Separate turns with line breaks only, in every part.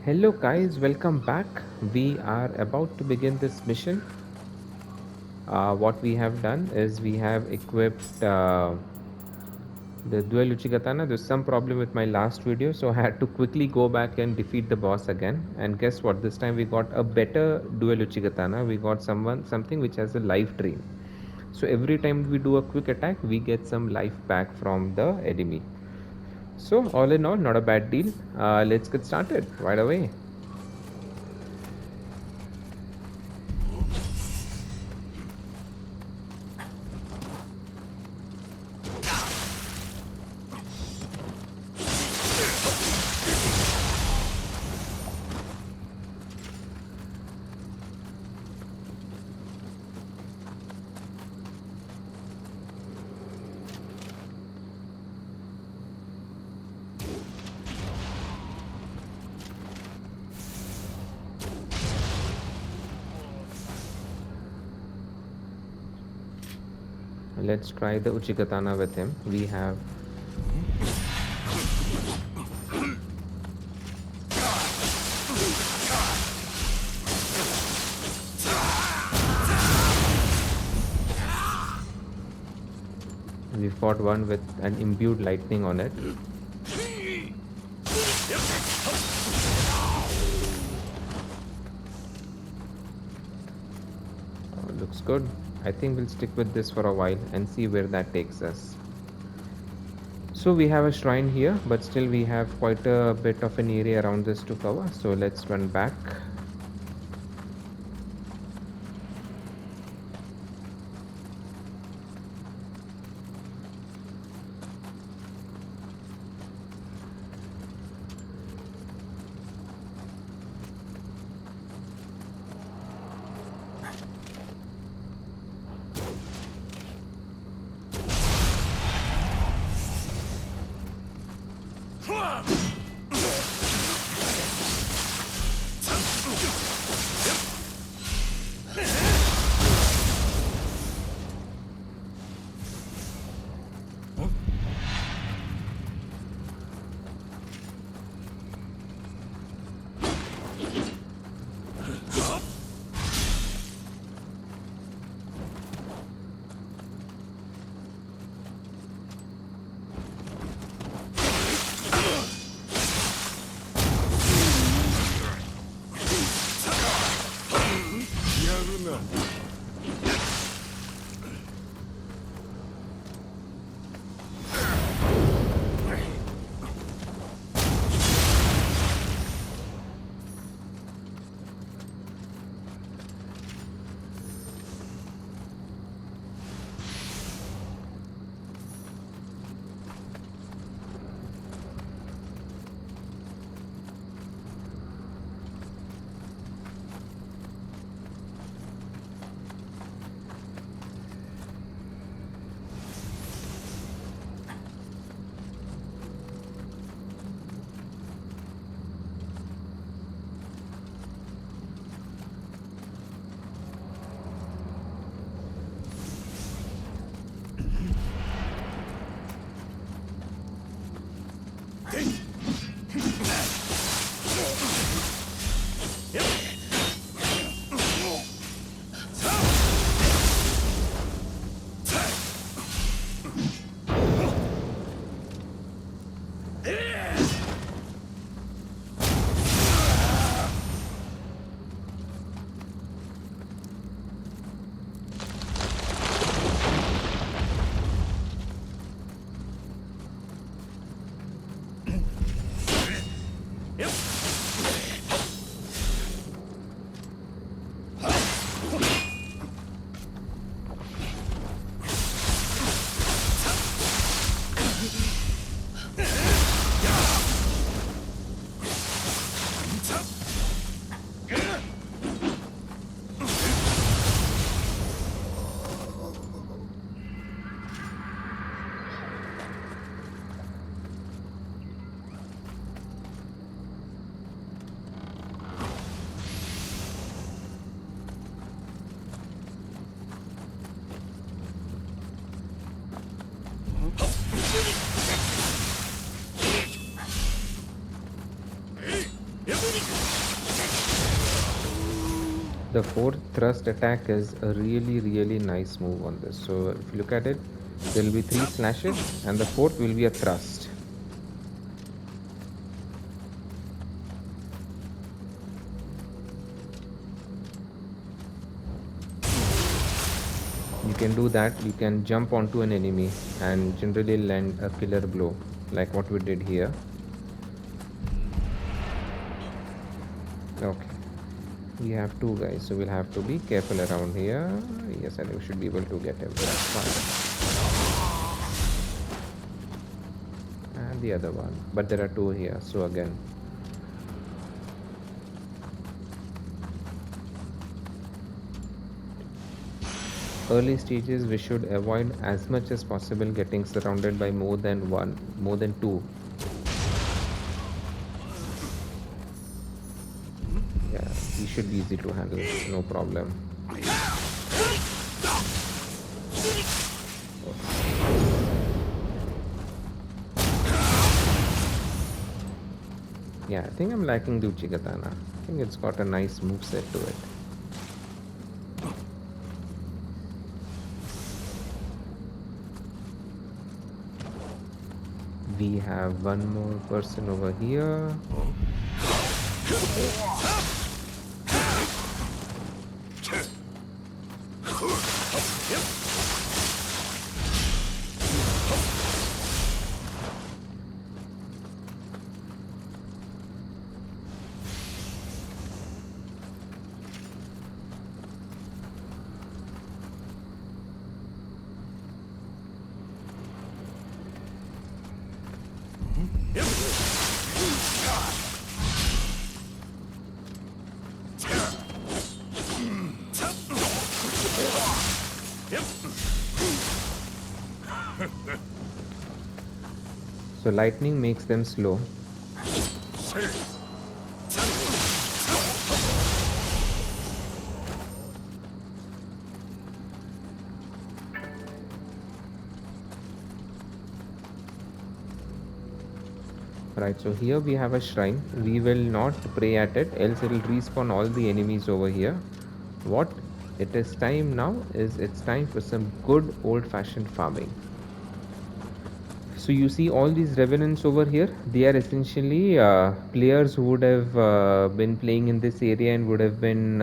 Hello, guys, welcome back. We are about to begin this mission. What we have done is we have equipped the dual Uchigatana. There's some problem with my last video, so I had to quickly go back and defeat the boss again. And guess what? This time we got a better dual Uchigatana. We got something which has a life drain. So every time we do a quick attack, we get some life back from the enemy. So all in all, not a bad deal. Let's get started right away. Let's try the Uchigatana with him. We have we fought one with an imbued lightning on it. Looks good. I think we'll stick with this for a while and see where that takes us. So we have a shrine here, but still we have quite a bit of an area around this to cover. So let's run back. The fourth thrust attack is a really nice move on this. So if you look at it, there will be 3 slashes and the fourth will be a thrust. You can do that. You can jump onto an enemy and generally land a killer blow like what we did here. Okay, we have 2 guys, so we'll have to be careful around here. Yes, I think we should be able to get him. That's fine. And the other one, but there are 2 here, so again, early stages we should avoid as much as possible getting surrounded by more than 2. Yeah, he should be easy to handle, no problem. Yeah, I think I'm liking the Uchigatana. I think it's got a nice moveset to it. We have one more person over here. So lightning makes them slow. Right, so here we have a shrine. We will not pray at it, else it will respawn all the enemies over here. What it is time now is it's time for some good old-fashioned farming. So you see all these revenants over here, they are essentially players who would have been playing in this area and would have been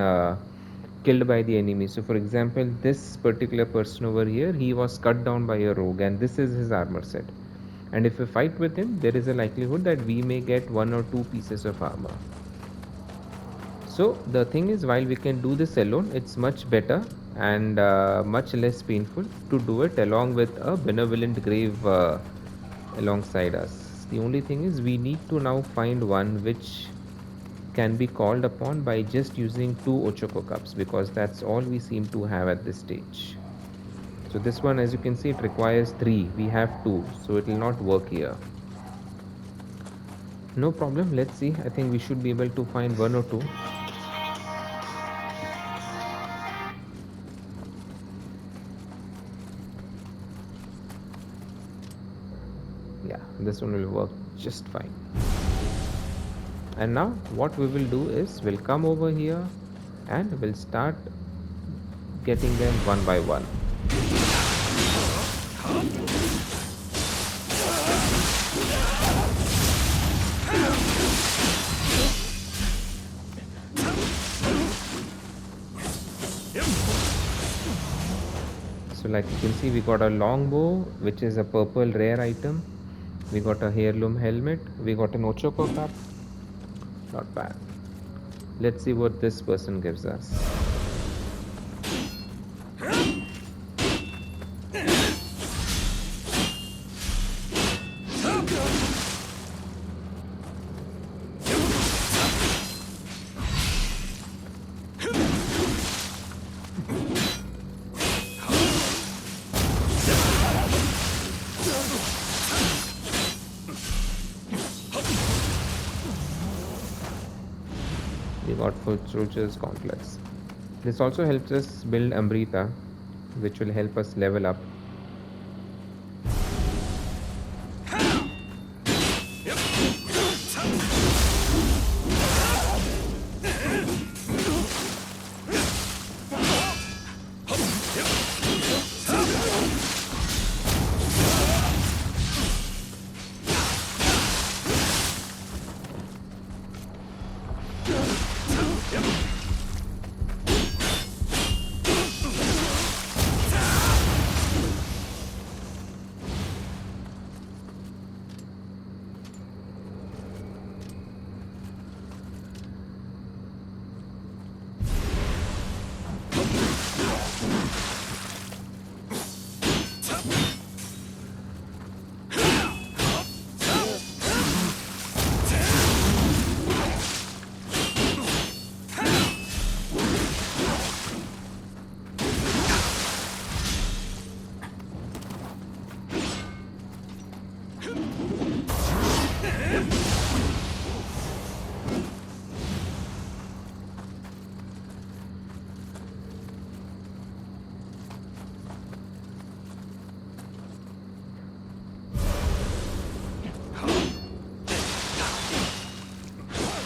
killed by the enemy. So for example, this particular person over here, he was cut down by a rogue and this is his armor set. And if we fight with him, there is a likelihood that we may get 1 or 2 pieces of armor. So the thing is, while we can do this alone, it's much better and much less painful to do it along with a benevolent grave alongside us. The only thing is we need to now find one which can be called upon by just using 2 Ochoko cups, because that's all we seem to have at this stage. So this one, as you can see, it requires 3. We have 2, so it will not work here. No problem, let's see. I think we should be able to find 1 or 2. Yeah, this one will work just fine. And now what we will do is we'll come over here and we'll start getting them one by one. So like you can see, we got a longbow, which is a purple rare item. We got a heirloom helmet. We got an Ochoko cup. Not bad. Let's see what this person gives us. We got Full Soldier's Complex. This also helps us build Amrita, which will help us level up.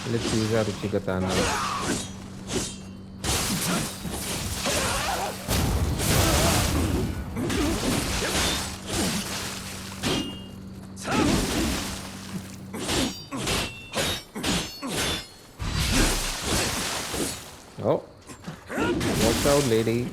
Let's use our Uchigatana. Oh, watch out, lady.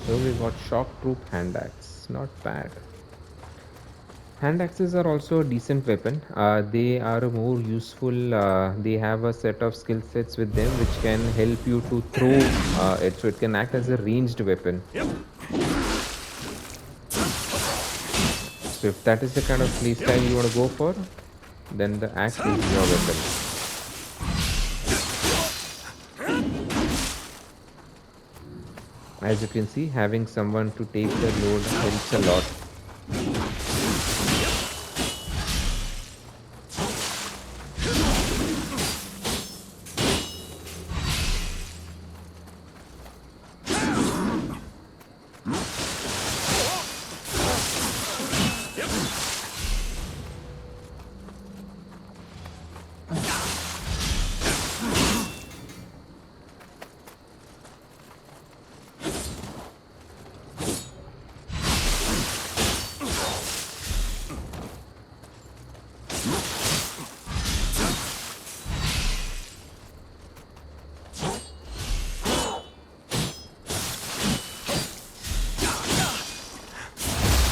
So we got shockproof hand axe. Not bad. Hand axes are also a decent weapon. They are more useful. They have a set of skill sets with them which can help you to throw it. So it can act as a ranged weapon. So if that is the kind of playstyle you want to go for, then the axe is your weapon. As you can see, having someone to take the load helps a lot.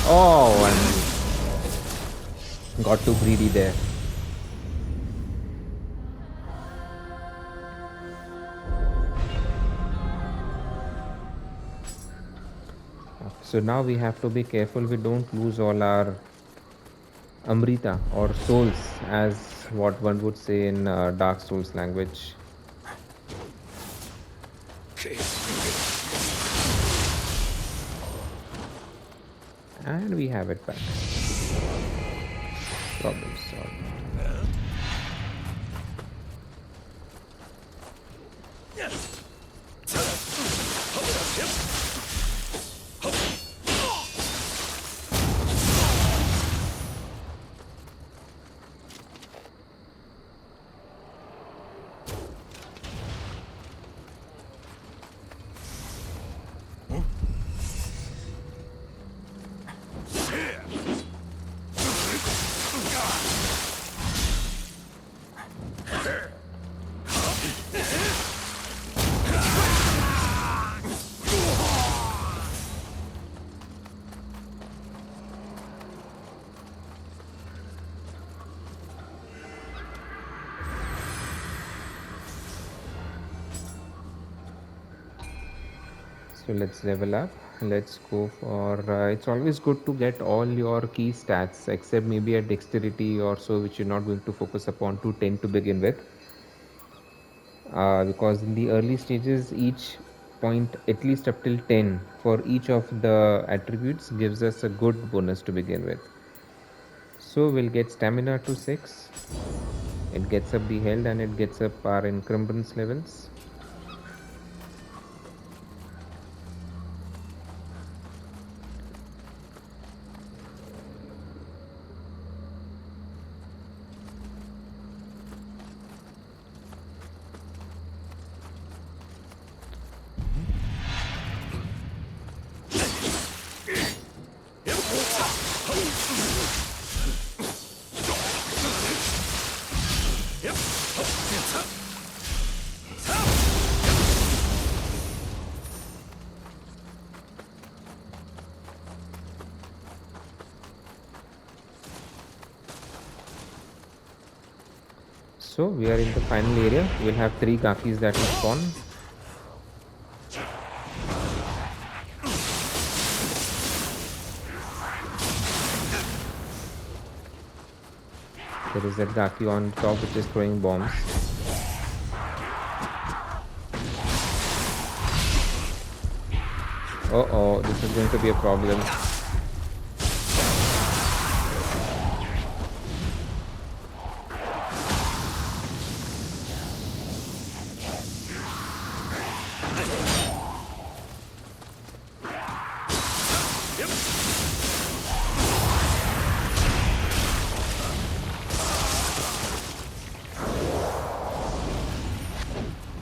Oh, and got too greedy there. So now we have to be careful we don't lose all our Amrita or souls, as what one would say in Dark Souls language. And we have it back. Problem solved. So let's level up. Let's go for. It's always good to get all your key stats, except maybe a dexterity or so, which you're not going to focus upon to 10 to begin with. Because in the early stages, each point, at least up till 10, for each of the attributes, gives us a good bonus to begin with. So we'll get stamina to 6. It gets up the health and it gets up our encumbrance levels. So we are in the final area. We'll have 3 Kakis that will spawn. There is that Gaki on top which is throwing bombs. Oh, this is going to be a problem.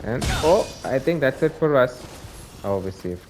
And oh, I think that's it for us. Oh, we saved.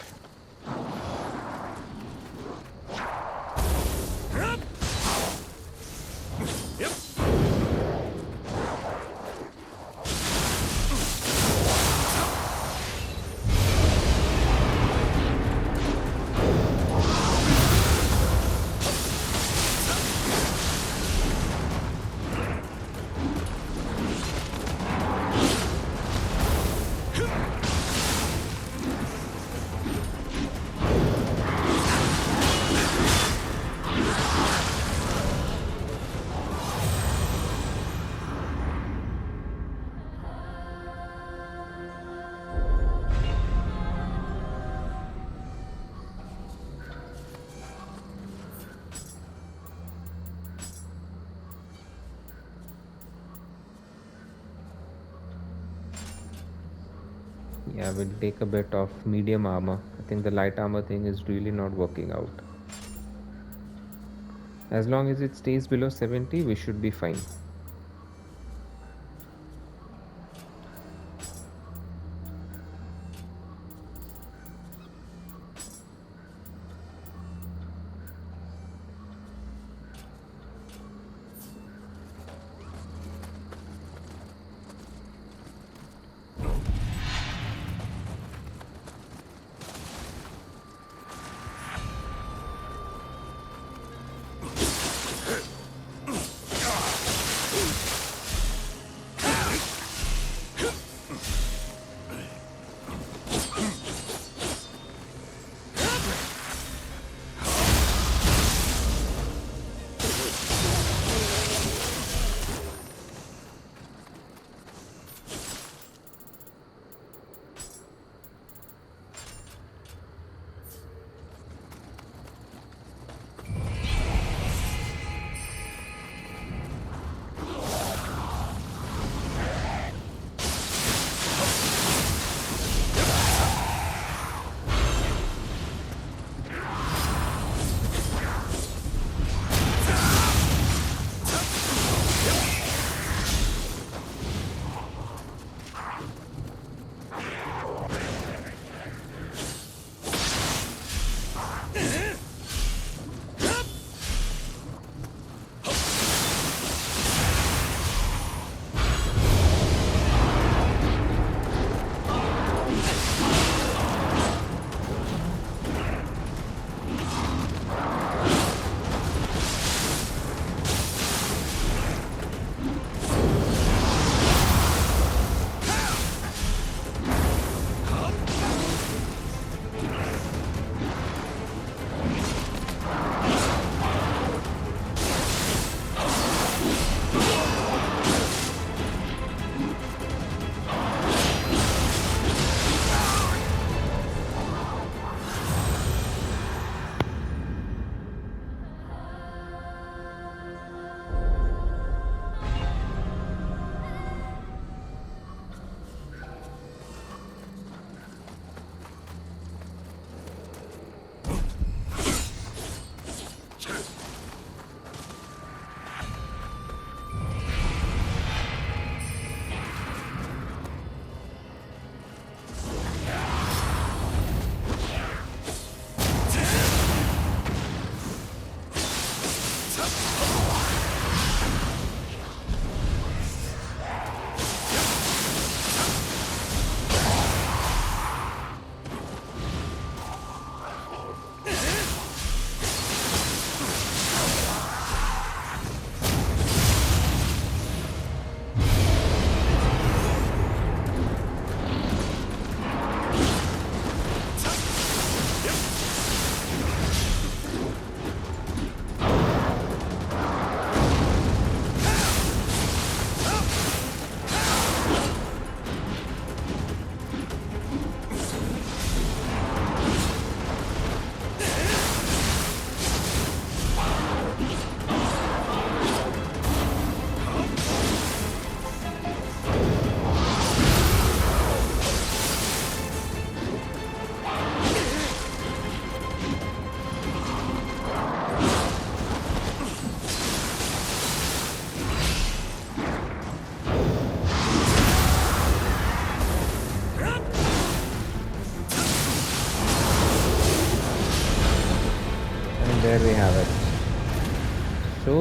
Yeah, we'll take a bit of medium armor. I think the light armor thing is really not working out. As long as it stays below 70, we should be fine.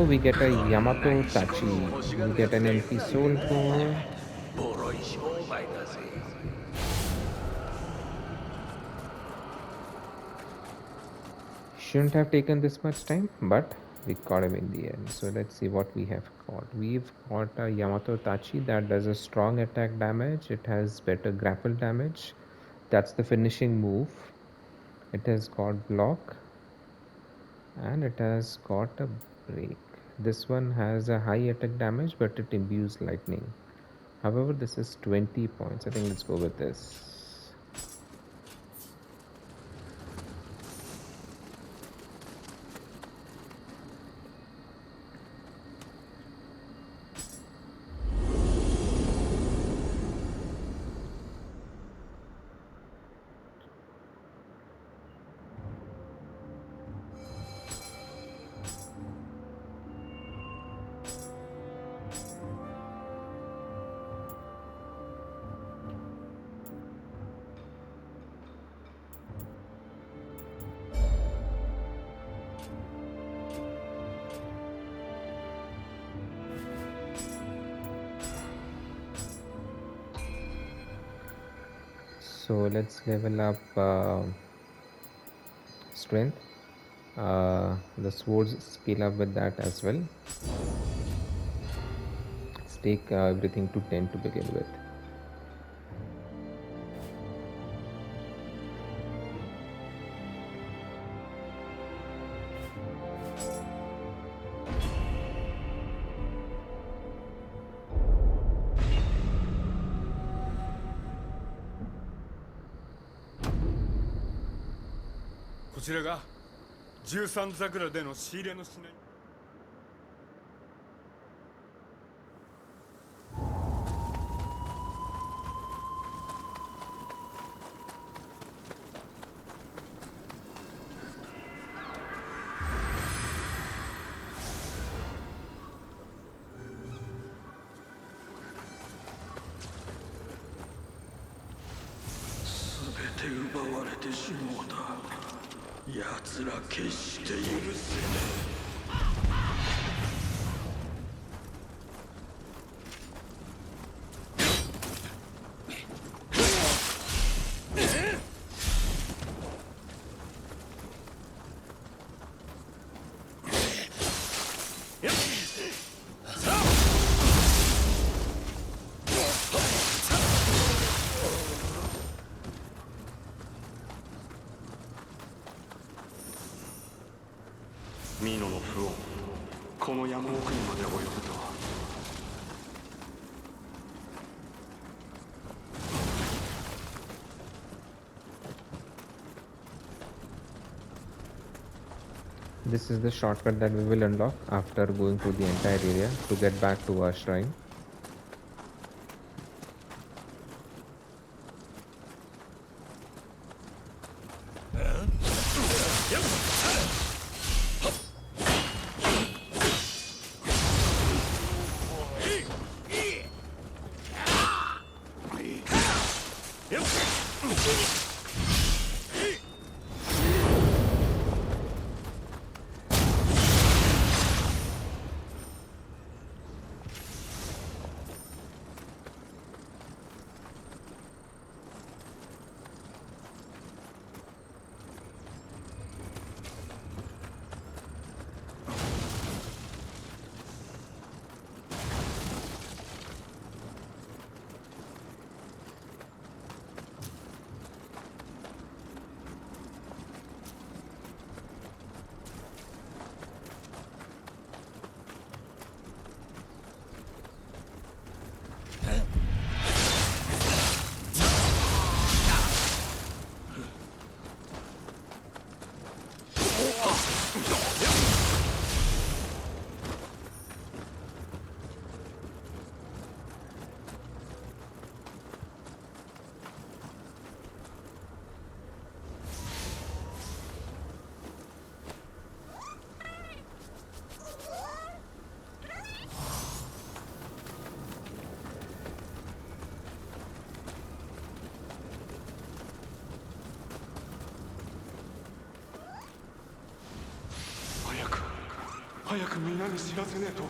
So we get a Yamato Tachi. We get an MP Soul Core.
ボロい商売だぜ。
Shouldn't have taken this much time, but we got him in the end. So let's see what we have got. We've got a Yamato Tachi that does a strong attack damage. It has better grapple damage. That's the finishing move. It has got block and it has got a break. This one has a high attack damage, but it imbues lightning. However, this is 20 points. I think let's go with this. So let's level up strength. The swords scale up with that as well. Let's take everything to 10 to begin with. This is the shortcut that we will unlock after going through the entire area to get back to our shrine.
早くみんなに知らせねえと。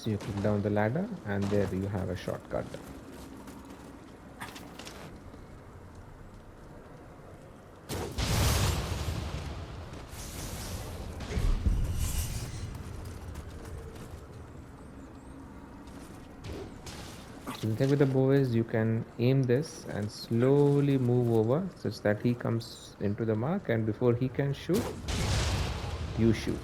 So you click down the ladder, and there you have a shortcut. So the thing with the bow is you can aim this and slowly move over such that he comes into the mark, and before he can shoot, you shoot.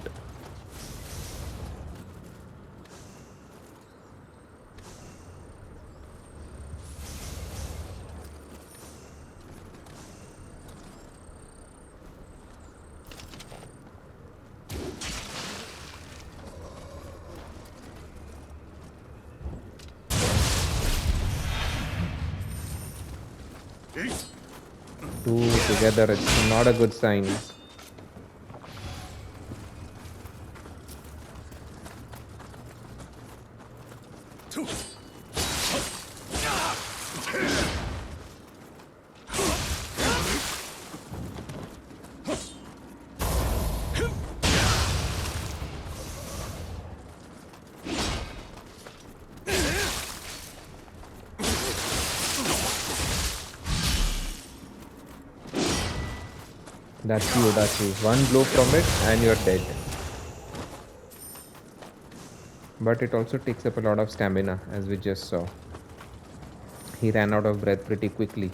Two together, it's not a good sign. That's you, Dachi. One blow from it and you're dead. But it also takes up a lot of stamina, as we just saw. He ran out of breath pretty quickly.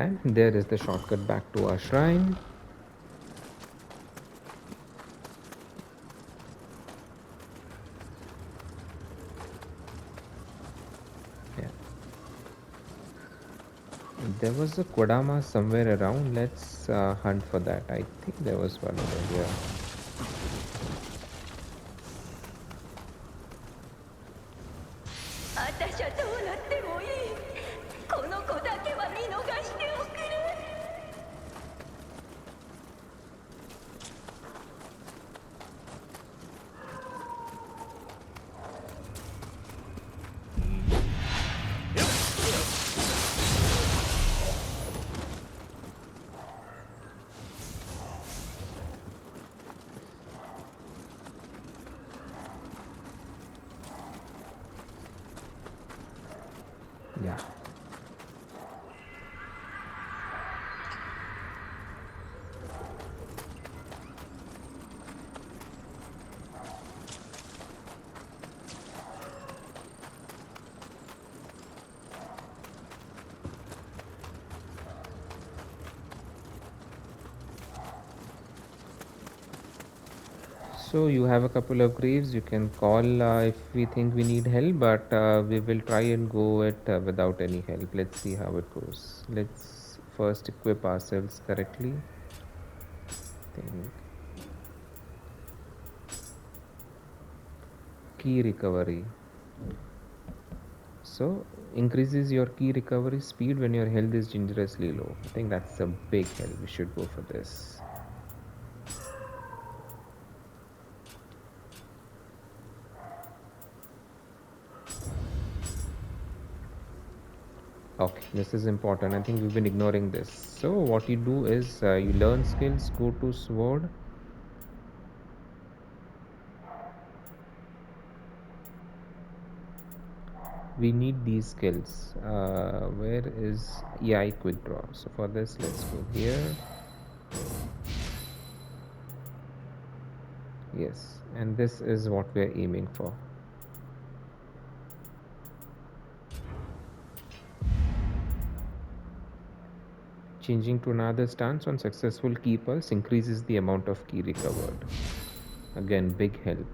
And there is the shortcut back to our shrine. Yeah. There was a Kodama somewhere around. Let's hunt for that. I think there was one over here.
私はどうなってもいい。この子だけは見逃しておくれ。
So you have a couple of graves. You can call if we think we need help, but we will try and go it without any help. Let's see how it goes. Let's first equip ourselves correctly. Think key recovery. So increases your key recovery speed when your health is dangerously low. I think that's a big help. We should go for this. Okay, this is important. I think we've been ignoring this. So what you do is you learn skills, go to sword. We need these skills. Where is EI quick draw? So for this, let's go here. Yes, and this is what we're aiming for. Changing to another stance on successful key pulse increases the amount of key recovered. Again, big help.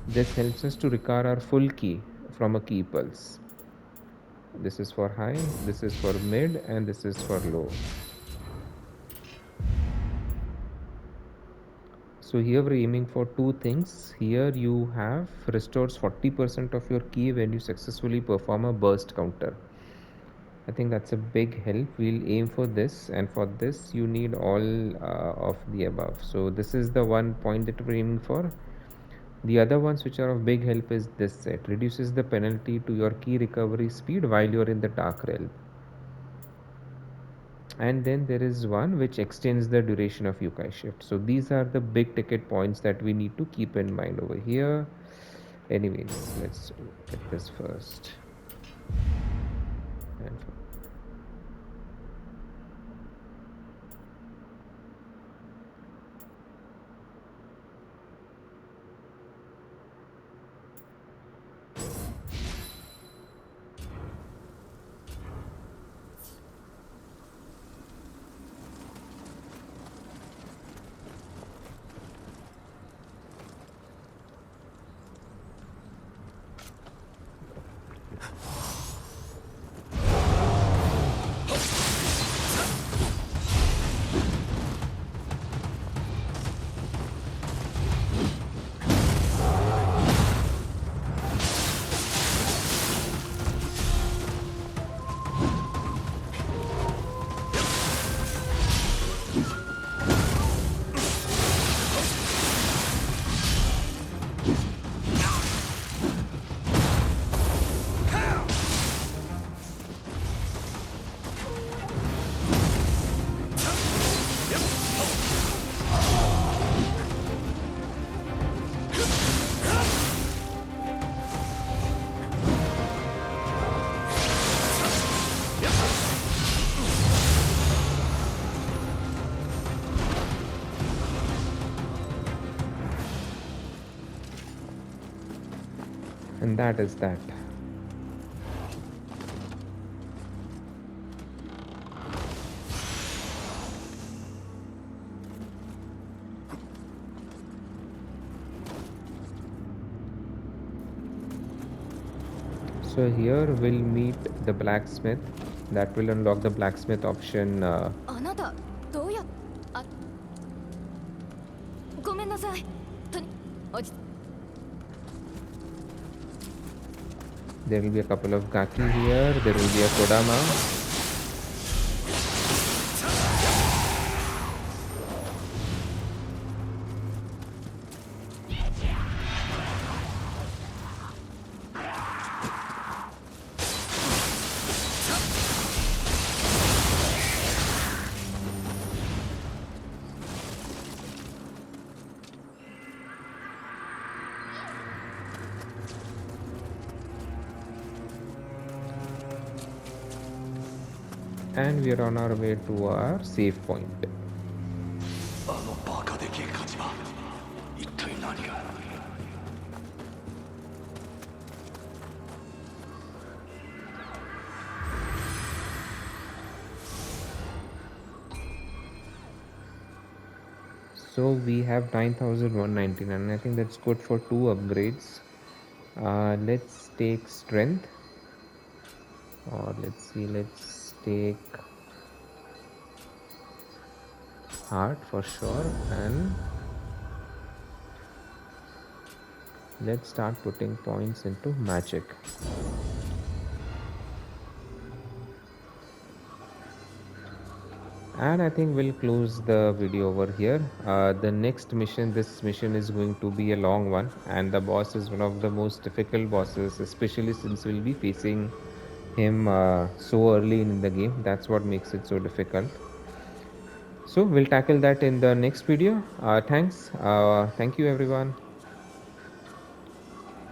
This helps us to recover our full key from a key pulse. This is for high, this is for mid, and this is for low. So here we're aiming for two things. Here you have restores 40% of your key when you successfully perform a burst counter. I think that's a big help. We'll aim for this, and for this you need all of the above. So this is the one point that we're aiming for. The other ones which are of big help is this set. Reduces the penalty to your key recovery speed while you're in the dark realm. And then there is one which extends the duration of Yukai shift. So these are the big ticket points that we need to keep in mind over here. Anyways, let's get this first. And that is that. So here we'll meet the blacksmith. That will unlock the blacksmith option.
あなたどうやあごめんなさいとに落ち
There will be a couple of Gaki here. There will be a Kodama. And we are on our way to our save point.
あのバカでけえ火事場一体何が
So we have 9199. I think that's good for 2 upgrades. Let's take strength, or let's see, let's take heart for sure, and let's start putting points into magic. And I think we'll close the video over here. The next mission, this mission is going to be a long one, and the boss is one of the most difficult bosses, especially since we'll be facing him so early in the game. That's what makes it so difficult. So we'll tackle that in the next video. Thank you everyone.